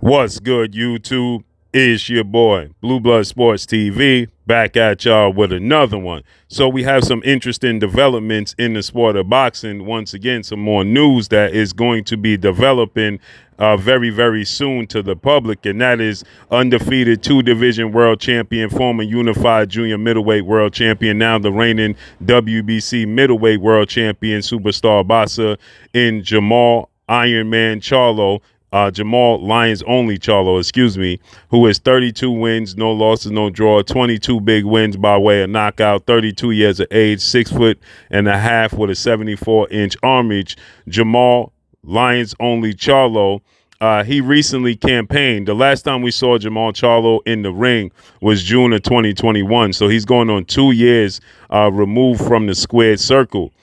What's good, YouTube? It's your boy, Blue Blood Sports TV, back at y'all with another one. So we have some interesting developments in the sport of boxing. Once again, some more news that is going to be developing very, very soon to the public, and that is undefeated two-division world champion, former unified junior middleweight world champion, now the reigning WBC middleweight world champion, superstar boxer in Jermall Iron Man Charlo. Jermall Lions Only Charlo, who has 32 wins, no losses, no draw, 22 big wins by way of knockout, 32 years of age, 6'1.5" with a 74-inch arm reach. Jermall Lions Only Charlo. He recently campaigned. The last time we saw Jermall Charlo in the ring was June of 2021. So he's going on 2 years removed from the squared circle.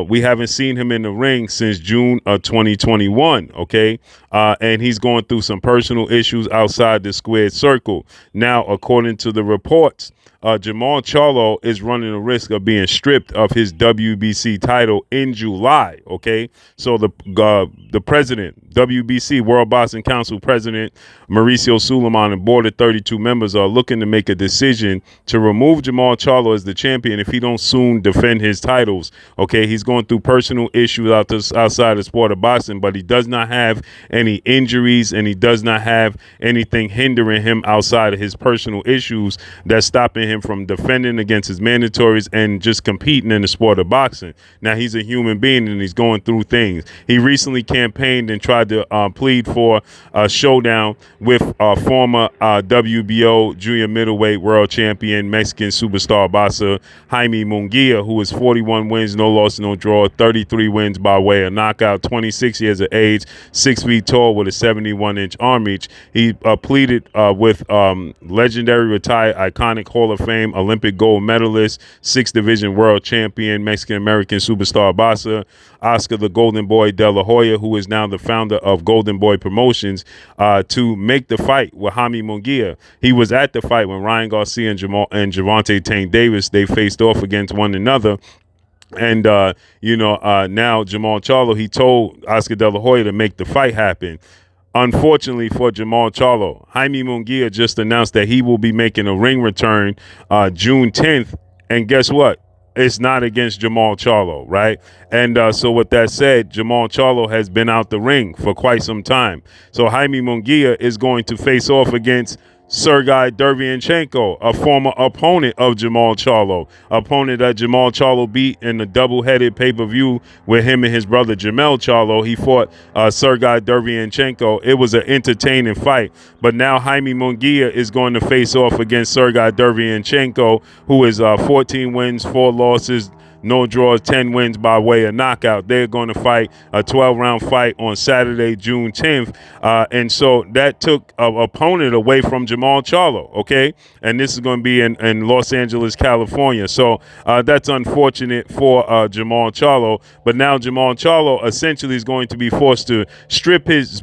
We haven't seen him in the ring since June of 2021, okay? And he's going through some personal issues outside the squared circle. Now, according to the reports, Jermall Charlo is running the risk of being stripped of his WBC title in July, okay? So the president, WBC, World Boxing Council President Mauricio Suleiman, and board of 32 members are looking to make a decision to remove Jermall Charlo as the champion if he don't soon defend his titles, okay? He's going through personal issues outside the sport of boxing, but he does not have any injuries, and he does not have anything hindering him outside of his personal issues that's stopping him from defending against his mandatories and just competing in the sport of boxing. Now, he's a human being and he's going through things. He recently campaigned and tried to plead for a showdown with former WBO junior middleweight world champion, Mexican superstar boxer Jaime Munguia, who is 41 wins, no loss, no draw, 33 wins by way of knockout, 26 years of age, 6 feet tall with a 71-inch arm reach. He pleaded with legendary retired iconic Hall of Fame Olympic gold medalist, 6th division world champion, Mexican-American superstar boxer Oscar the Golden Boy De La Hoya, who is now the founder of Golden Boy Promotions, to make the fight with Jaime Munguia. He was at the fight when Ryan Garcia and Gervonta Tank Davis, they faced off against one another. And, now Jermall Charlo, he told Oscar De La Hoya to make the fight happen. Unfortunately for Jermall Charlo, Jaime Munguia just announced that he will be making a ring return June 10th. And guess what? It's not against Jermall Charlo, right? And so with that said, Jermall Charlo has been out the ring for quite some time. So Jaime Munguia is going to face off against Sergey Derevyanchenko, a former opponent of Jermall Charlo, opponent that Jermall Charlo beat in the double-headed pay-per-view with him and his brother Jermall Charlo. He fought Sergey Derevyanchenko. It was an entertaining fight, but now Jaime Munguia is going to face off against Sergey Derevyanchenko, who is 14 wins, 4 losses, no draws, 10 wins by way of knockout. They're going to fight a 12-round fight on Saturday, June 10th. And so that took an opponent away from Jermall Charlo, okay? And this is going to be in Los Angeles, California. So that's unfortunate for Jermall Charlo. But now Jermall Charlo essentially is going to be forced to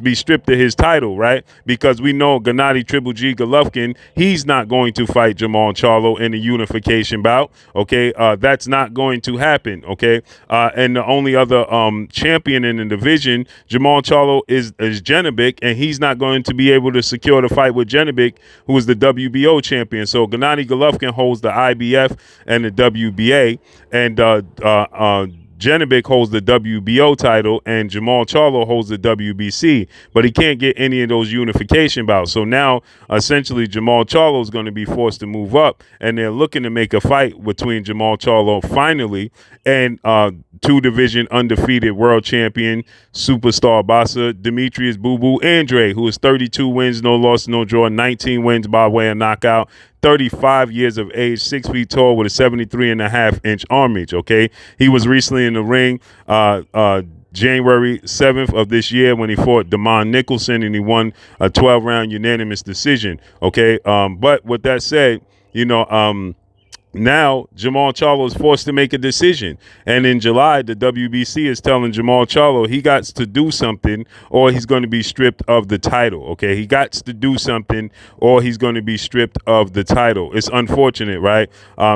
be stripped of his title, right? Because we know Gennady Triple G Golovkin, he's not going to fight Jermall Charlo in a unification bout, okay? That's not going to happen, okay? And the only other champion in the division, Jermall Charlo, is Jenovic, and he's not going to be able to secure the fight with Jenovic, who is the WBO champion. So Gennady Golovkin holds the IBF and the WBA, and Jenovic holds the WBO title, and Jermall Charlo holds the WBC, but he can't get any of those unification bouts. So now, essentially, Jermall Charlo is going to be forced to move up, and they're looking to make a fight between Jermall Charlo finally and two-division undefeated world champion, superstar boxer Demetrius Boo Boo Andre, who is 32 wins, no loss, no draw, 19 wins by way of knockout, 35 years of age, 6 feet tall with a 73.5-inch arm reach, okay? He was recently in the ring January 7th of this year when he fought Damon Nicholson, and he won a 12-round unanimous decision, okay? But with that said, now Jermall Charlo is forced to make a decision, and in July the WBC is telling Jermall Charlo he got to do something or he's going to be stripped of the title, okay? He got to do something or he's going to be stripped of the title. It's unfortunate, right?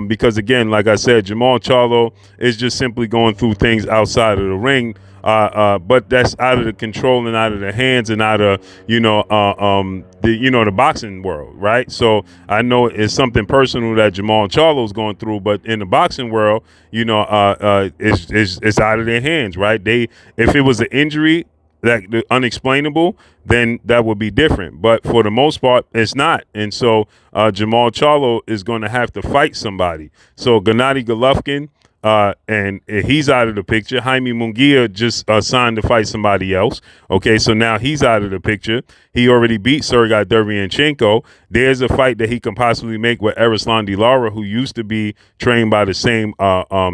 Because again, like I said, Jermall Charlo is just simply going through things outside of the ring. But that's out of the control and out of the hands and out of the boxing world, right? So I know it's something personal that Jermall Charlo's going through, but in the boxing world, it's out of their hands, right? If it was an injury that unexplainable, then that would be different. But for the most part, it's not. And so Jermall Charlo is going to have to fight somebody. So Gennady Golovkin, and he's out of the picture. Jaime Munguia just signed to fight somebody else. Okay, so now he's out of the picture. He already beat Sergey Derevyanchenko. There's a fight that he can possibly make with Erislandy Lara, who used to be trained by the same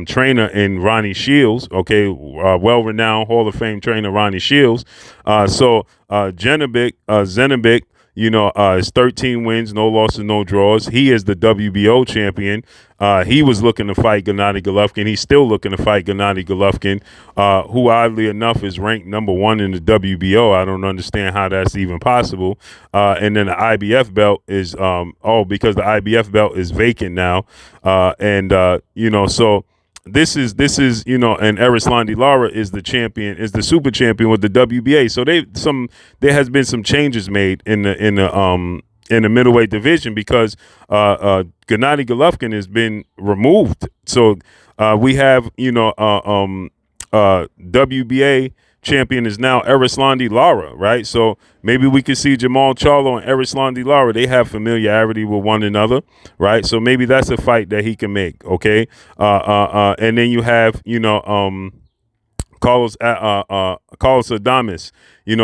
trainer in Ronnie Shields. Okay, well-renowned Hall of Fame trainer Ronnie Shields. So Zenebic, is 13 wins, no losses, no draws. He is the WBO champion. He was looking to fight Gennady Golovkin. He's still looking to fight Gennady Golovkin, who oddly enough is ranked number 1 in the WBO. I don't understand how that's even possible. And then the IBF belt is because the IBF belt is vacant now. So this is and Erislandy Lara is the champion, is the super champion with the WBA. So there has been some changes made in the middleweight division because Gennady Golovkin has been removed. So we have WBA champion is now Erislandy Lara, right? So maybe we could see Jermall Charlo and Erislandy Lara. They have familiarity with one another, right? So maybe that's a fight that he can make, okay? And then you have, Carlos Adames.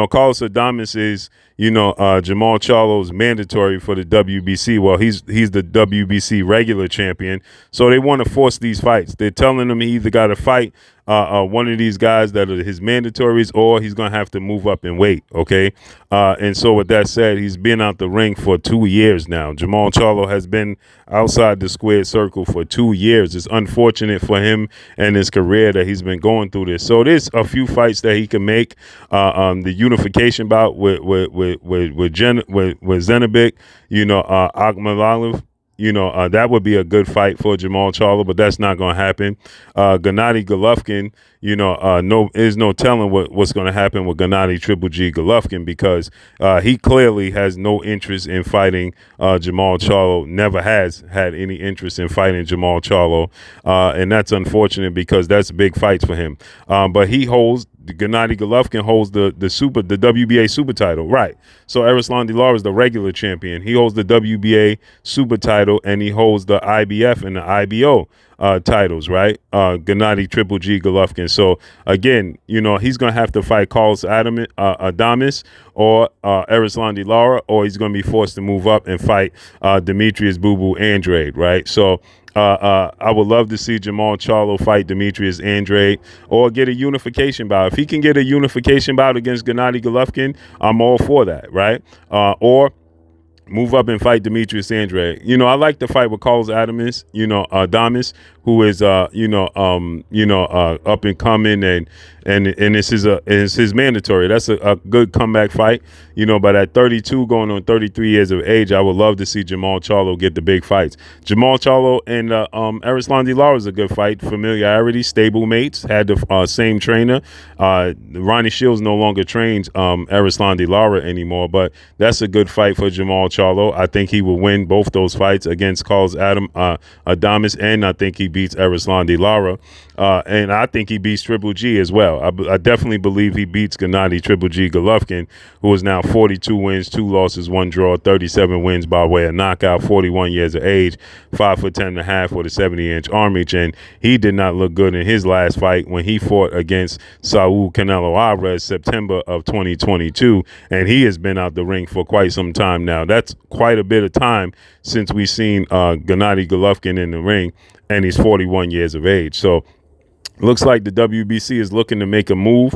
Carlos Adames is, Jermall Charlo's mandatory for the WBC. Well, he's the WBC regular champion. So they want to force these fights. They're telling him he either got to fight one of these guys that are his mandatories, or he's going to have to move up in weight, okay? And so with that said, he's been out the ring for 2 years now. Jermall Charlo has been outside the squared circle for 2 years. It's unfortunate for him and his career that he's been going through this. So there's a few fights that he can make. The unification bout with Zenebic, Akhmadaliev, that would be a good fight for Jermall Charlo, but that's not going to happen. Gennady Golovkin, there's no telling what's going to happen with Gennady Triple G Golovkin, because he clearly has no interest in fighting Jermall Charlo, never has had any interest in fighting Jermall Charlo, and that's unfortunate because that's big fights for him. But Gennady Golovkin holds the WBA super title, right? So Erislandy Lara is the regular champion. He holds the WBA super title, and he holds the IBF and the IBO titles, right? Gennady Triple G Golovkin. So again, he's gonna have to fight Carlos Adames or Erislandy Lara, or he's gonna be forced to move up and fight Demetrius Boo Boo Andrade, right? So I would love to see Jermall Charlo fight Demetrius Andrade or get a unification bout. If he can get a unification bout against Gennady Golovkin, I'm all for that, right? Or move up and fight Demetrius Andrade. I like to fight with Carlos Adames, Adames, who is up and coming, and it's his mandatory. That's a good comeback fight. But at 32, going on 33 years of age, I would love to see Jermall Charlo get the big fights. Jermall Charlo and Erislandy Lara is a good fight. Familiarity, stable mates, had the same trainer. Ronnie Shields no longer trains Erislandy Lara anymore, but that's a good fight for Jermall Charlo. I think he will win both those fights against Carlos Adames, and I think he beats Erislandy Lara, and I think he beats Triple G as well. I definitely believe he beats Gennady Triple G Golovkin, who is now 42 wins, 2 losses, 1 draw, 37 wins by way of knockout, 41 years of age, 5'10.5" with a 70-inch arm reach, and he did not look good in his last fight when he fought against Saul Canelo Alvarez September of 2022, and he has been out the ring for quite some time now. That's quite a bit of time since we've seen Gennady Golovkin in the ring, and he's 41 years of age. So looks like the WBC is looking to make a move.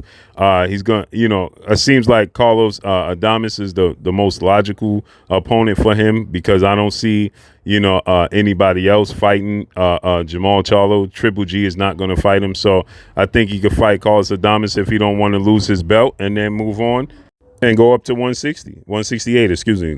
He's going, it seems like Carlos Adames is the most logical opponent for him, because I don't see, anybody else fighting Jermall Charlo. Triple G is not going to fight him. So I think he could fight Carlos Adames if he don't want to lose his belt, and then move on and go up to 168,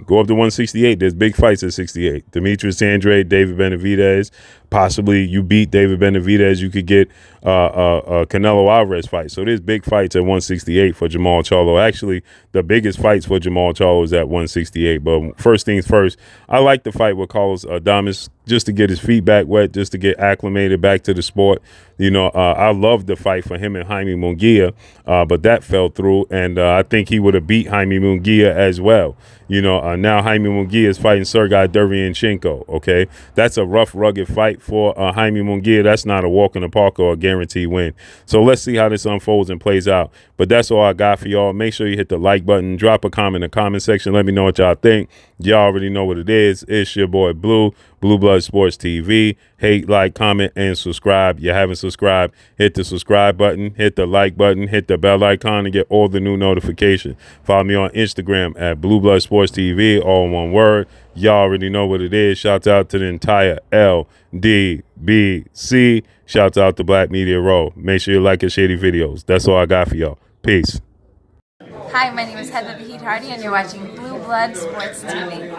go up to 168. There's big fights at 68. Demetrius Andrade, David Benavidez, possibly you beat David Benavidez, you could get a Canelo Alvarez fight. So there's big fights at 168 for Jermall Charlo. Actually, the biggest fights for Jermall Charlo is at 168. But first things first, I like the fight with Carlos Adames just to get his feet back wet, just to get acclimated back to the sport. I love the fight for him and Jaime Munguia, but that fell through, and I think he would have beat Jaime Munguia as well. Now Jaime Munguia is fighting Sergey Derevyanchenko, okay? That's a rough, rugged fight for Jaime Munguia. That's not a walk in the park or a guaranteed win. So let's see how this unfolds and plays out. But that's all I got for y'all. Make sure you hit the like button. Drop a comment in the comment section. Let me know what y'all think. Y'all already know what it is. It's your boy Blue Blood Sports TV. Hate, like, comment, and subscribe. You haven't subscribed, hit the subscribe button, hit the like button, hit the bell icon to get all the new notifications. Follow me on Instagram at Blue Blood Sports TV, all one word. Y'all already know what it is. Shout out to the entire LDBC. Shout out to Black Media Row. Make sure you like your shady videos. That's all I got for y'all. Peace. Hi, my name is Heather Vahid Hardy, and you're watching Blue Blood Sports TV.